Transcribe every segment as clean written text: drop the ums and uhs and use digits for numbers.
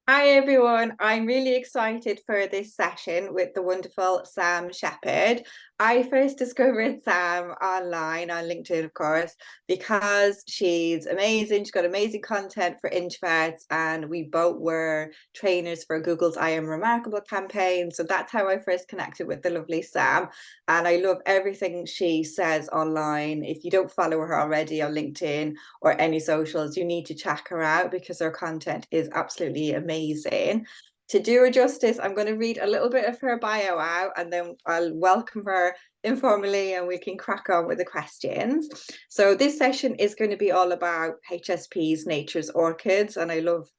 Hi everyone, I'm really excited for this session with the wonderful Sam Sheppard. I first discovered Sam online on LinkedIn, of course, because she's amazing. She's got amazing content for introverts, and we both were trainers for Google's I Am Remarkable campaign. So that's how I first connected with the lovely Sam. And I love everything she says online. If you don't follow her already on LinkedIn or any socials, you need to check her out because her content is absolutely amazing. To do her justice, I'm going to read a little bit of her bio out and then I'll welcome her informally and we can crack on with the questions. So this session is going to be all about HSPs, Nature's Orchids, and I love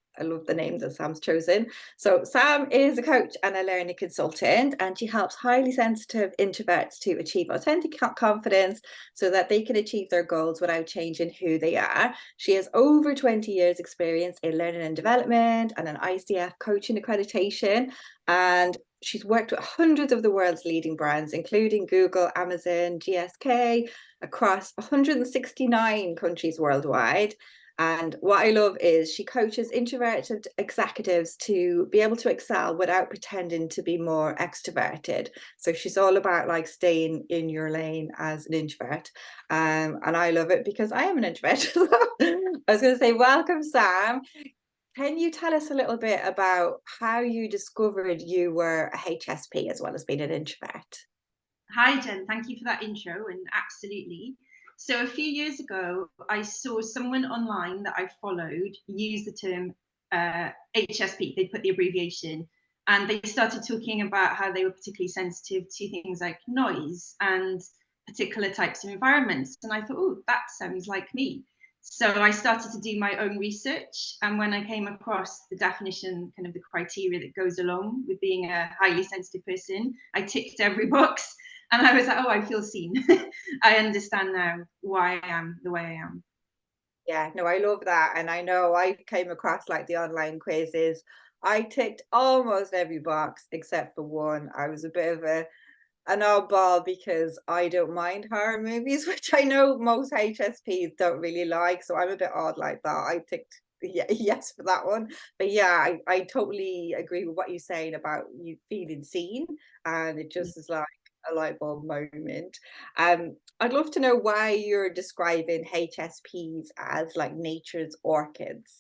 the name that Sam's chosen. So Sam is a coach and a learning consultant, and she helps highly sensitive introverts to achieve authentic confidence so that they can achieve their goals without changing who they are. She has over 20 years experience in learning and development and an ICF coaching accreditation, and she's worked with hundreds of the world's leading brands, including Google, Amazon, GSK, across 169 countries worldwide. And what I love is she coaches introverted executives to be able to excel without pretending to be more extroverted. So she's all about like staying in your lane as an introvert. And I love it because I am an introvert. I was going to say, welcome, Sam. Can you tell us a little bit about how you discovered you were a HSP as well as being an introvert? Hi, Jen. Thank you for that intro. And absolutely. So, a few years ago, I saw someone online that I followed use the term HSP. They put the abbreviation, and they started talking about how they were particularly sensitive to things like noise and particular types of environments. And I thought, oh, that sounds like me. So I started to do my own research. And when I came across the definition, kind of the criteria that goes along with being a highly sensitive person, I ticked every box. And I was like, oh, I feel seen. I understand now why I am the way I am. Yeah, no, I love that. And I know I came across like the online quizzes. I ticked almost every box except for one. I was a bit of an oddball because I don't mind horror movies, which I know most HSPs don't really like. So I'm a bit odd like that. I ticked yes for that one. But yeah, I totally agree with what you're saying about you feeling seen. And it just is like a light bulb moment. I'd love to know why you're describing HSPs as like nature's orchids.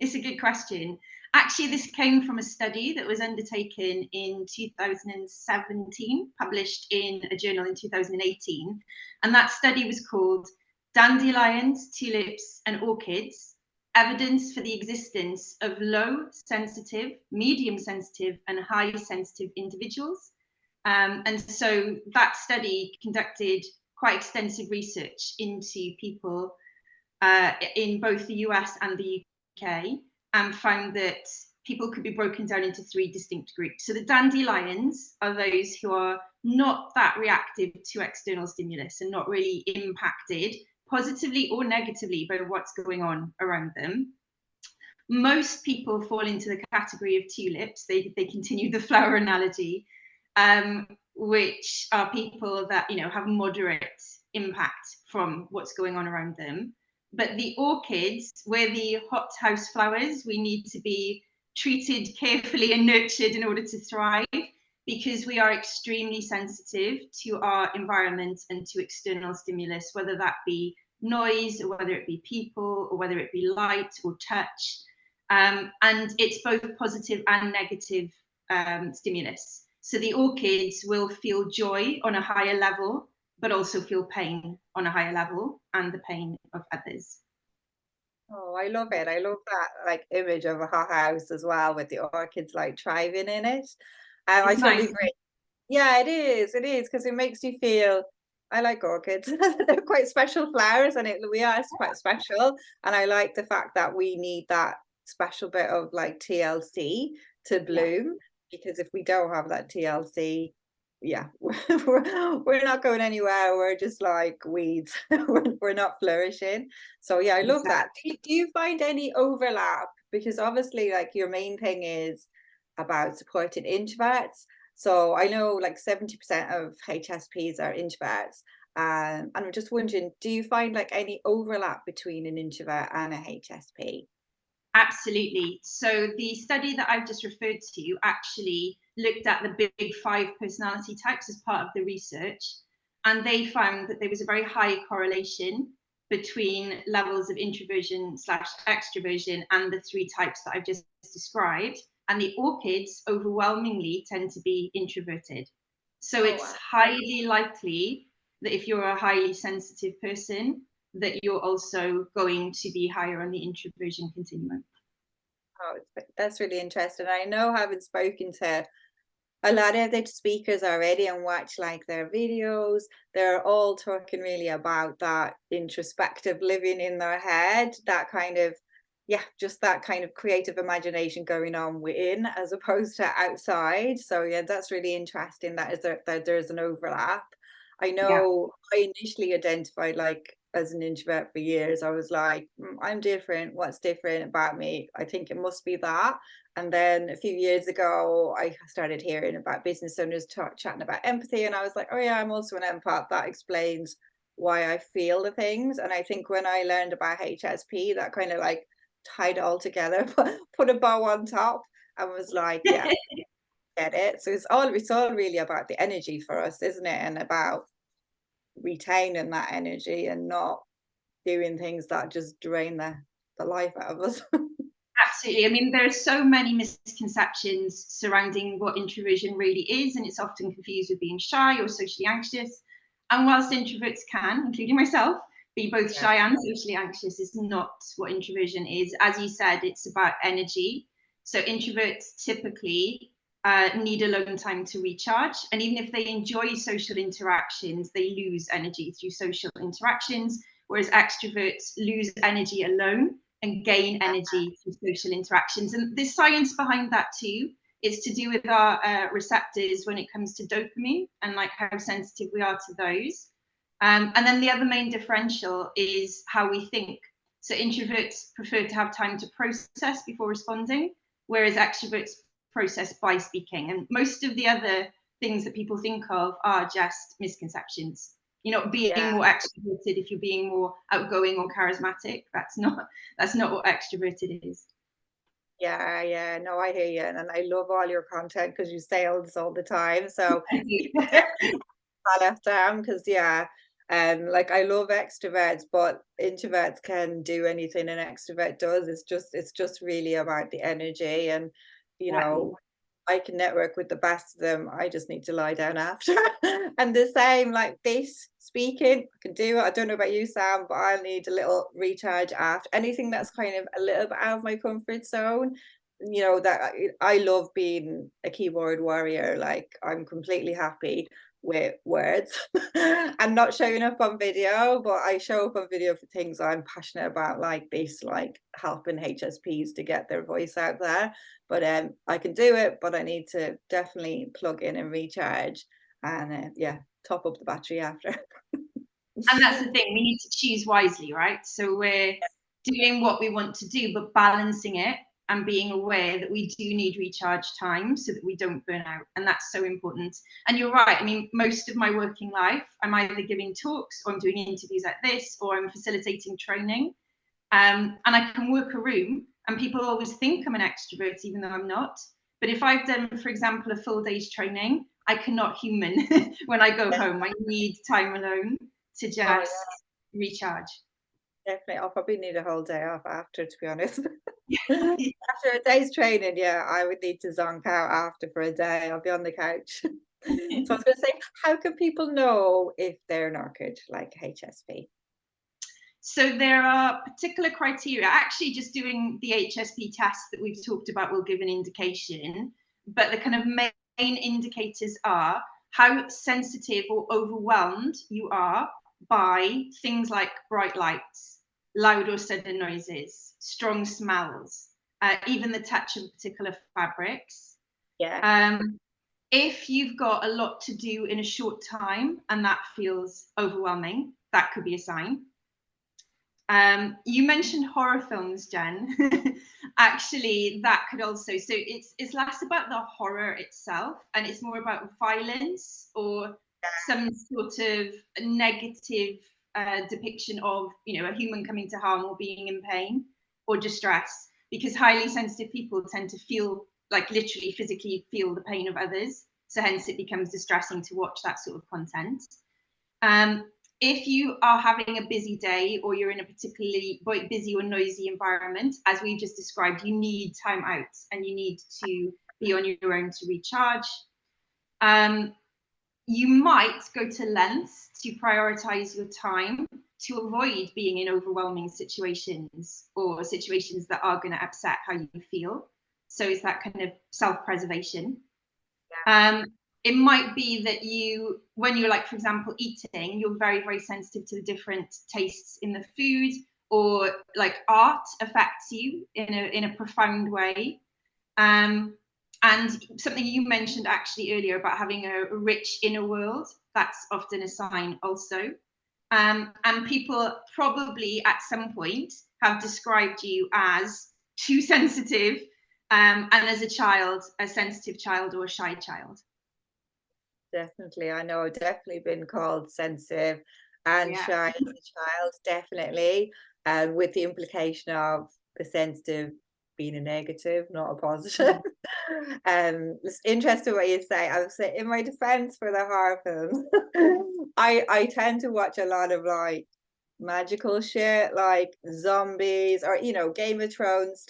It's a good question. Actually, this came from a study that was undertaken in 2017, published in a journal in 2018. And that study was called Dandelions, Tulips, and Orchids: Evidence for the Existence of Low Sensitive, Medium Sensitive, and High Sensitive Individuals. And so that study conducted quite extensive research into people in both the US and the UK, and found that people could be broken down into three distinct groups. So the dandelions are those who are not that reactive to external stimulus and not really impacted positively or negatively by what's going on around them. Most people fall into the category of tulips. They continue the flower analogy, which are people that have moderate impact from what's going on around them. But the orchids, we're the hothouse flowers. We need to be treated carefully and nurtured in order to thrive, because we are extremely sensitive to our environment and to external stimulus, whether that be noise, or whether it be people, or whether it be light or touch. And it's both positive and negative stimulus. So the orchids will feel joy on a higher level, but also feel pain on a higher level, and the pain of others. Oh, I love it. I love that like image of a hot house as well with the orchids like thriving in it. I It's totally nice. agree. Yeah, it is because it makes you feel. I like orchids. They're quite special flowers, and we are quite special. And I like the fact that we need that special bit of like TLC to Yeah, bloom, because if we don't have that TLC, yeah, we're not going anywhere. We're just like weeds. We're not flourishing. So yeah, I love that. exactly. Do you find any overlap? Because obviously, like your main thing is about supporting introverts. So I know like 70% of HSPs are introverts. And I'm just wondering, do you find like any overlap between an introvert and a HSP? Absolutely. So the study that I've just referred to actually looked at the big 5 personality types as part of the research, and they found that there was a very high correlation between levels of introversion slash extroversion and the 3 types that I've just described. And the orchids overwhelmingly tend to be introverted. So it's wow. highly likely that if you're a highly sensitive person, that you're also going to be higher on the introversion continuum. Oh, that's really interesting. I know, having spoken to a lot of the speakers already and watch like their videos, they're all talking really about that introspective living in their head, that kind of, yeah, just that kind of creative imagination going on within as opposed to outside. So yeah, that's really interesting that that there's an overlap. I Yeah. know I initially identified like as an introvert for years. I was like, I'm different. What's different about me? I think it must be that. And then a few years ago, I started hearing about business owners chatting about empathy, and I was like, oh yeah, I'm also an empath. That explains why I feel the things. And I think when I learned about HSP, that kind of like tied it all together, put a bow on top, and was like, yeah, get it. So it's all really about the energy for us, isn't it? And about retaining that energy and not doing things that just drain the life out of us. Absolutely. I mean, there are so many misconceptions surrounding what introversion really is, and it's often confused with being shy or socially anxious. And whilst introverts can, including myself, be both Yeah. shy and socially anxious, is not what introversion is. As you said, it's about energy. So introverts typically need alone time to recharge. And even if they enjoy social interactions, they lose energy through social interactions, whereas extroverts lose energy alone and gain energy through social interactions. And there's science behind that too. It's to do with our receptors when it comes to dopamine and like how sensitive we are to those. And then the other main differential is how we think. So introverts prefer to have time to process before responding, whereas extroverts process by speaking. And most of the other things that people think of are just misconceptions. You're not being Yeah. more extroverted if you're being more outgoing or charismatic. That's not what extroverted is. Yeah, yeah. No, I hear you. And I love all your content because you say all this all the time. So Thank you. people definitely follow down because yeah, like I love extroverts, but introverts can do anything an extrovert does. It's just really about the energy and you Exactly. know, I can network with the best of them. I just need to lie down after. And the same like this speaking, I can do it. I don't know about you, Sam, but I'll need a little recharge after anything that's kind of a little bit out of my comfort zone. You know, that I love being a keyboard warrior. Like I'm completely happy with words and not showing up on video, but I show up on video for things I'm passionate about, like this, like helping HSPs to get their voice out there. But I can do it, but I need to definitely plug in and recharge and yeah, top up the battery after. And that's the thing, we need to choose wisely, right? So we're doing what we want to do, but balancing it and being aware that we do need recharge time so that we don't burn out. And that's so important. And you're right. I mean, most of my working life, I'm either giving talks or I'm doing interviews like this, or I'm facilitating training. And I can work a room, and people always think I'm an extrovert, even though I'm not. But if I've done, for example, a full day's training, I cannot human when I go home. I need time alone to Oh just yeah, recharge. definitely. I'll probably need a whole day off after, to be honest. After a day's training, yeah, I would need to zonk out after for a day. I'll be on the couch. So I was going to say, how can people know if they're an orchid like HSP? So there are particular criteria. Actually, just doing the HSP test that we've talked about will give an indication, but the kind of main indicators are how sensitive or overwhelmed you are by things like bright lights, loud or sudden noises, strong smells, even the touch of particular fabrics. Yeah. Um, if you've got a lot to do in a short time and that feels overwhelming, that could be a sign. You mentioned horror films, Jen. Actually, that could also, so it's less about the horror itself and it's more about violence or some sort of negative depiction of, a human coming to harm or being in pain or distress. because highly sensitive people tend to feel, like literally physically feel the pain of others. So hence it becomes distressing to watch that sort of content. If you are having a busy day, or you're in a particularly busy or noisy environment, as we just described, you need time out and you need to be on your own to recharge. You might go to lengths to prioritize your time to avoid being in overwhelming situations, or situations that are going to upset how you feel. So it's that kind of self-preservation. It might be that you, when you're, like, for example, eating, you're very, very sensitive to the different tastes in the food, or like art affects you in a profound way. And something you mentioned actually earlier about having a rich inner world, that's often a sign also. And people probably at some point have described you as too sensitive, and as a child, a sensitive child or a shy child. Definitely. I know I've definitely been called sensitive and shy as a child, definitely. With the implication of the sensitive being a negative, not a positive. It's interesting what you say. I would say, in my defense for the horror films, I tend to watch a lot of like magical shit, like zombies, or Game of Thrones,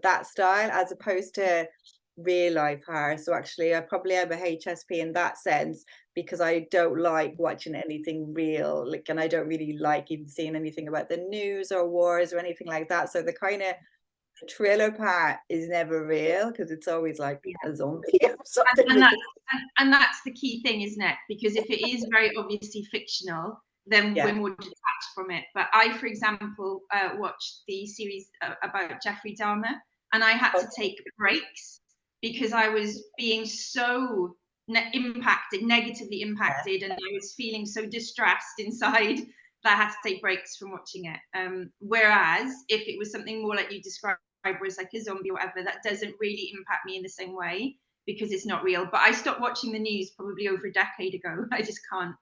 that style, as opposed to real life horror. So actually I probably am a HSP in that sense, because I don't like watching anything real, like, and I don't really like even seeing anything about the news or wars or anything like that. So the kind of thriller part is never real, because it's always like a zombie or something. And that's the key thing, isn't it? Because if it is very obviously fictional, then we're more detached from it. But I, for example, watched the series about Jeffrey Dahmer, and I had to take breaks because I was being so negatively impacted, and I was feeling so distressed inside that I had to take breaks from watching it. Whereas if it was something more like you described, where it's like a zombie or whatever, that doesn't really impact me in the same way, because it's not real. But I stopped watching the news probably over a decade ago. I just can't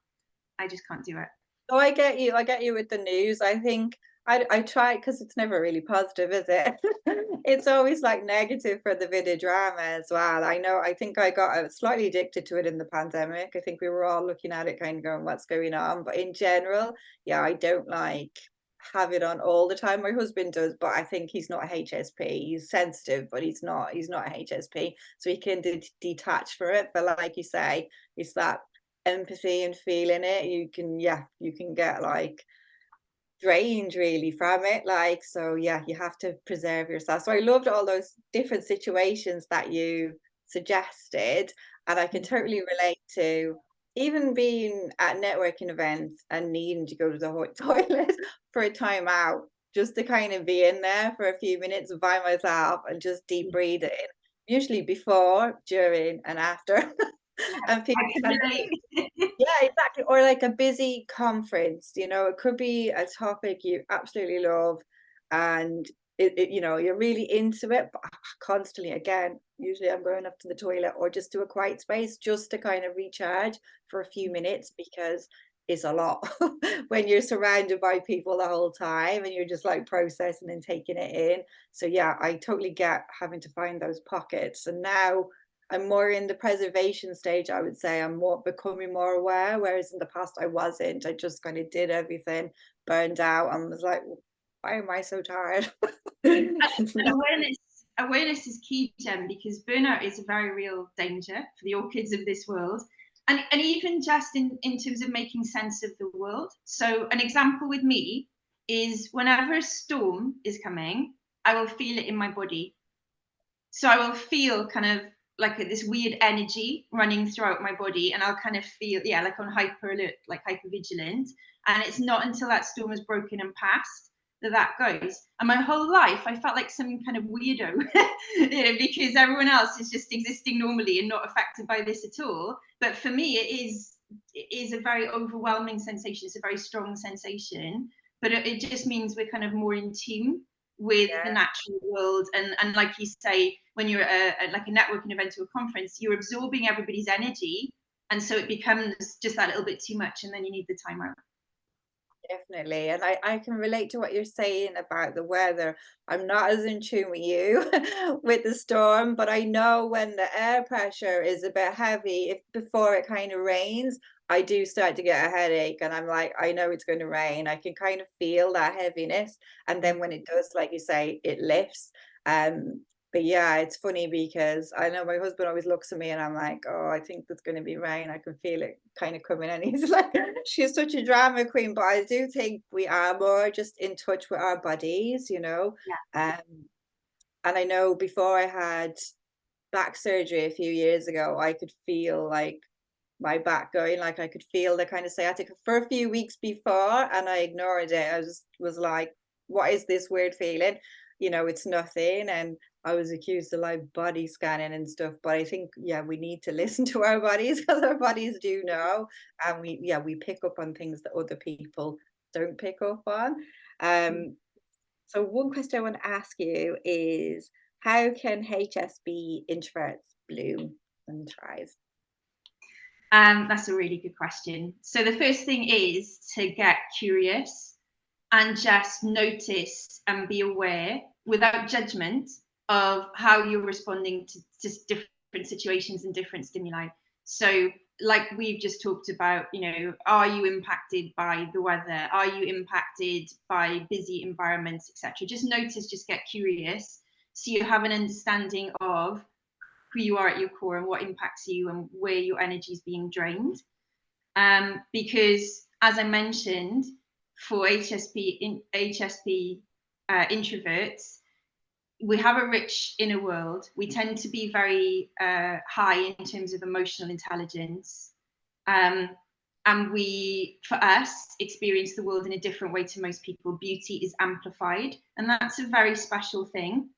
do it. Oh, I get you with the news. I think I try, because it's never really positive, is it? It's always like negative for the video drama as well. I think I got slightly addicted to it in the pandemic. I think we were all looking at it kind of going, what's going on? But in general, yeah, I don't like have it on all the time. My husband does, but I think he's not a HSP. He's sensitive, but he's not a HSP. So he can detach for it. But like you say, it's that empathy and feeling it. You can get like drained really from it, like, so yeah, you have to preserve yourself. So I loved all those different situations that you suggested, and I can totally relate to even being at networking events and needing to go to the toilet for a time out, just to kind of be in there for a few minutes by myself and just deep breathing, usually before, during and after. And people yeah, exactly. Or like a busy conference, it could be a topic you absolutely love, and you're really into it, but constantly, again, usually I'm going up to the toilet or just to a quiet space just to kind of recharge for a few minutes, because it's a lot when you're surrounded by people the whole time and you're just like processing and taking it in. So yeah, I totally get having to find those pockets. And now I'm more in the preservation stage, I would say. I'm becoming more aware, whereas in the past I wasn't. I just kind of did everything, burned out, and was like, why am I so tired? Awareness is key, Jen, because burnout is a very real danger for the orchids of this world. And even just in terms of making sense of the world. So an example with me is, whenever a storm is coming, I will feel it in my body. So I will feel kind of like this weird energy running throughout my body, and I'll kind of feel, like on hyper alert, like hyper vigilant. And it's not until that storm is broken and passed that goes. And my whole life I felt like some kind of weirdo, because everyone else is just existing normally and not affected by this at all. But for me, it is a very overwhelming sensation. It's a very strong sensation, but it just means we're kind of more in tune with the natural world. And like you say, when you're at like a networking event or a conference, you're absorbing everybody's energy, and so it becomes just that little bit too much, and then you need the time out. Definitely. And I can relate to what you're saying about the weather. I'm not as in tune with you with the storm, but I know when the air pressure is a bit heavy, if before it kind of rains, I do start to get a headache and I'm like, I know it's going to rain. I can kind of feel that heaviness. And then when it does, like you say, it lifts. Um, but yeah, it's funny because I know my husband always looks at me and I'm like, oh, I think there's going to be rain. I can feel it kind of coming. And he's like, she's such a drama queen. But I do think we are more just in touch with our bodies, you know. Um, and I know before I had back surgery a few years ago, I could feel like my back going, like I could feel the kind of sciatica for a few weeks before, and I ignored it. I just was like, what is this weird feeling? You know, it's nothing. And I was accused of like body scanning and stuff. But I think, yeah, we need to listen to our bodies because our bodies do know. And we pick up on things that other people don't pick up on. So one question I want to ask you is how can HSB introverts bloom and thrive? That's a really good question. So the first thing is to get curious and just notice and be aware without judgment of how you're responding to different situations and different stimuli. So like we've just talked about, you know, are you impacted by the weather? Are you impacted by busy environments, etc.? Just notice, just get curious so you have an understanding of who you are at your core and what impacts you and where your energy is being drained. Because as I mentioned, for HSP introverts, we have a rich inner world. We tend to be very high in terms of emotional intelligence. And we, for us, experience the world in a different way to most people. Beauty is amplified, and that's a very special thing.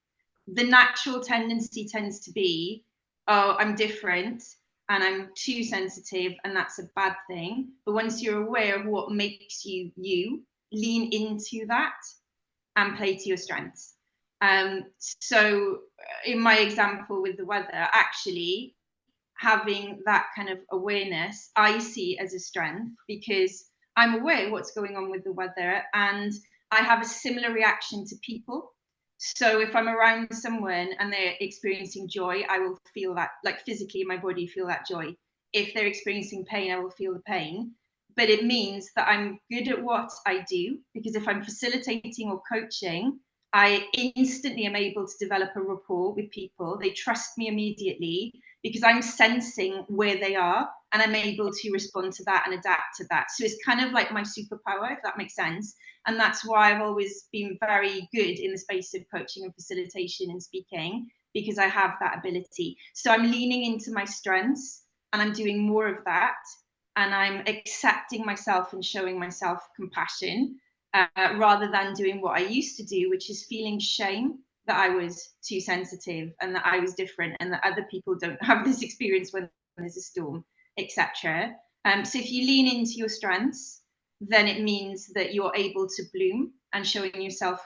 The natural tendency tends to be, oh, I'm different and I'm too sensitive, and that's a bad thing. But once you're aware of what makes you you, lean into that and play to your strengths. So in my example with the weather, actually having that kind of awareness, I see as a strength because I'm aware of what's going on with the weather and I have a similar reaction to people. So if I'm around someone and they're experiencing joy, I will feel that, like physically in my body, feel that joy. If they're experiencing pain, I will feel the pain. But it means that I'm good at what I do, because if I'm facilitating or coaching, I instantly am able to develop a rapport with people. They trust me immediately because I'm sensing where they are and I'm able to respond to that and adapt to that. So it's kind of like my superpower, if that makes sense. And that's why I've always been very good in the space of coaching and facilitation and speaking, because I have that ability. So I'm leaning into my strengths and I'm doing more of that. And I'm accepting myself and showing myself compassion rather than doing what I used to do, which is feeling shame that I was too sensitive and that I was different and that other people don't have this experience when there's a storm, etc. So if you lean into your strengths, then it means that you're able to bloom, and showing yourself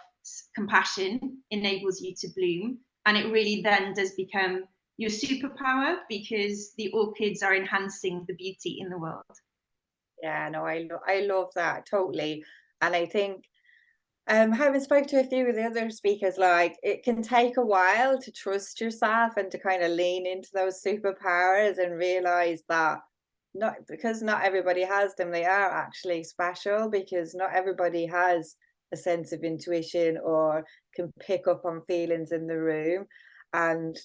compassion enables you to bloom. And it really then does become your superpower because the orchids are enhancing the beauty in the world. Yeah, no, I love that totally. And I think having spoke to a few of the other speakers, like it can take a while to trust yourself and to kind of lean into those superpowers and realize that not everybody has them, they are actually special because not everybody has a sense of intuition or can pick up on feelings in the room. And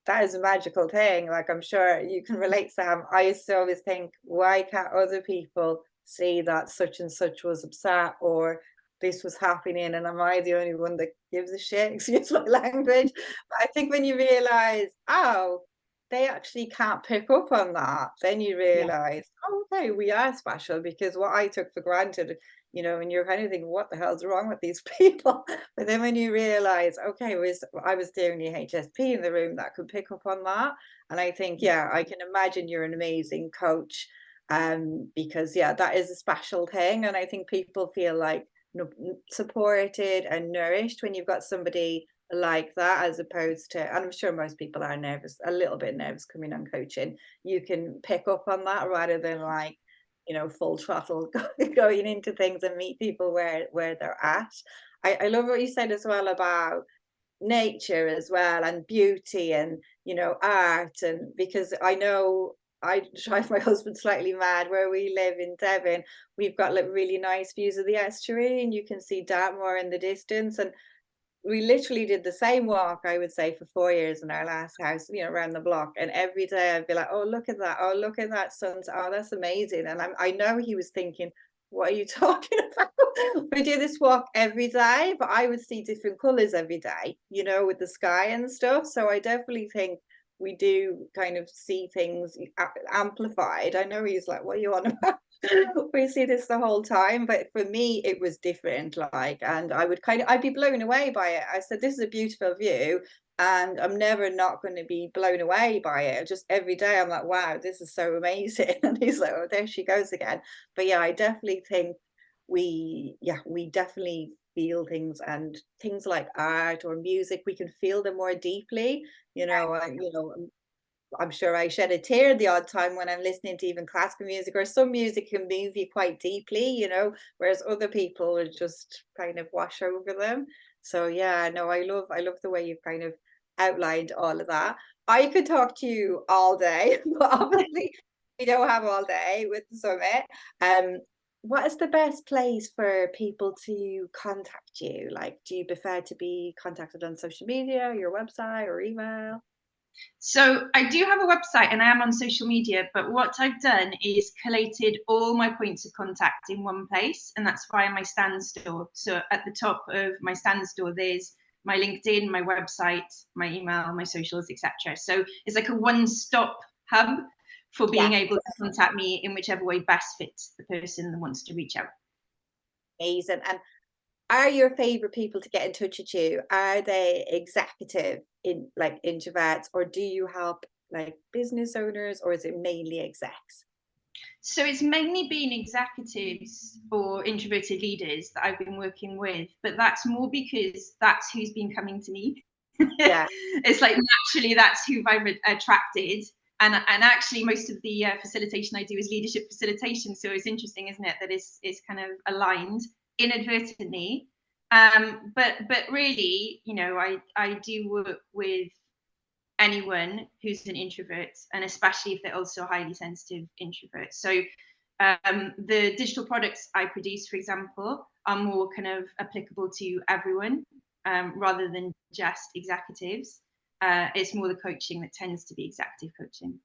that is a magical thing. Like I'm sure you can relate, Sam. I used to always think, why can't other people see that such and such was upset or this was happening and am I the only one that gives a shit? Excuse my language. But I think when you realize, oh, they actually can't pick up on that, then you Yeah. realize, oh, okay, we are special because what I took for granted, you know, and you're kind of thinking, what the hell's wrong with these people? But then when you realize, okay, I was the only HSP in the room that could pick up on that. And I think, yeah, I can imagine you're an amazing coach because, yeah, that is a special thing. And I think people feel like, supported and nourished when you've got somebody like that, as opposed to, and I'm sure most people are nervous, a little bit nervous coming on coaching. You can pick up on that rather than like you know, full throttle going into things and meet people where they're at. I love what you said as well about nature as well, and beauty, and you know, art. And because I know I drive my husband slightly mad, where we live in Devon, we've got like really nice views of the estuary, and you can see Dartmoor in the distance. And we literally did the same walk, I would say, for 4 years in our last house, you know, around the block. And every day I'd be like, oh, look at that. Oh, look at that sunset. Oh, that's amazing. And I know he was thinking, what are you talking about? We do this walk every day, but I would see different colors every day, you know, with the sky and stuff. So I definitely think we do kind of see things amplified. I know he's like, what are you on about? We see this the whole time, but for me it was different, like, and I'd be blown away by it. I said, this is a beautiful view, and I'm never not going to be blown away by it. Just every day I'm like, wow, this is so amazing. And he's like, oh, there she goes again. But yeah, I definitely think we definitely feel things, and things like art or music, we can feel them more deeply, you know. I'm sure I shed a tear the odd time when I'm listening to even classical music, or some music can move you quite deeply, you know, whereas other people will just kind of wash over them. So yeah, no, I love the way you've kind of outlined all of that. I could talk to you all day, but obviously we don't have all day with the summit. What is the best place for people to contact you? Like, do you prefer to be contacted on social media, your website, or email? So I do have a website and I am on social media, but what I've done is collated all my points of contact in one place, and that's via my stand store. So at the top of my stand store, there's my LinkedIn, my website, my email, my socials, etc. So it's like a one-stop hub for being Yeah. able to contact me in whichever way best fits the person that wants to reach out. Amazing. And are your favorite people to get in touch with you, are they executive, in like introverts, or do you help like business owners, or is it mainly execs? So it's mainly been executives or introverted leaders that I've been working with, but that's more because that's who's been coming to me. Yeah, It's like naturally that's who I've attracted. And actually most of the facilitation I do is leadership facilitation. So it's interesting, isn't it, that it's kind of aligned inadvertently. But really, you know, I do work with anyone who's an introvert, and especially if they're also highly sensitive introverts. So the digital products I produce, for example, are more kind of applicable to everyone, rather than just executives. It's more the coaching that tends to be executive coaching.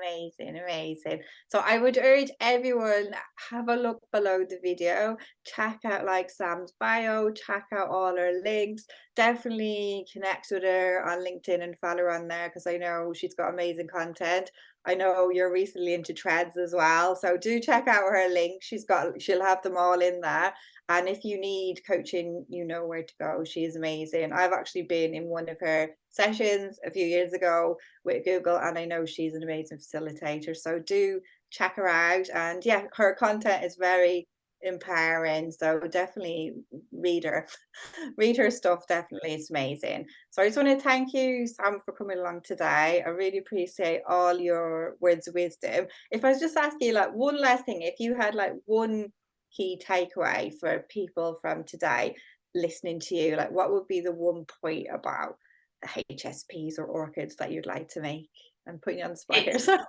amazing, amazing. So I would urge everyone, have a look below the video, check out like Sam's bio, check out all her links, definitely connect with her on LinkedIn and follow her on there, because I know she's got amazing content. I know you're recently into threads as well, so do check out her links. She'll have them all in there. And if you need coaching, you know where to go. She's amazing. I've actually been in one of her sessions a few years ago with Google, and I know she's an amazing facilitator. So do check her out. And yeah, her content is very empowering. So definitely read her, read her stuff. Definitely, it's amazing. So I just want to thank you, Sam, for coming along today. I really appreciate all your words of wisdom. If I was just asking you like one last thing, if you had like one key takeaway for people from today listening to you, like what would be the one point about HSPs or orchids that you'd like to make? I'm putting you on the spot here. It's no,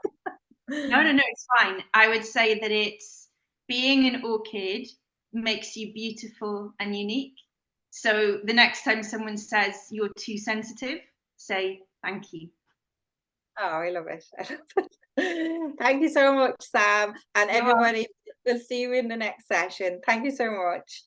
it's fine. I would say that it's being an orchid makes you beautiful and unique. So the next time someone says you're too sensitive, say thank you. Oh, I love it. I love it. Thank you so much, Sam. And You're welcome. everybody, we'll see you in the next session. Thank you so much.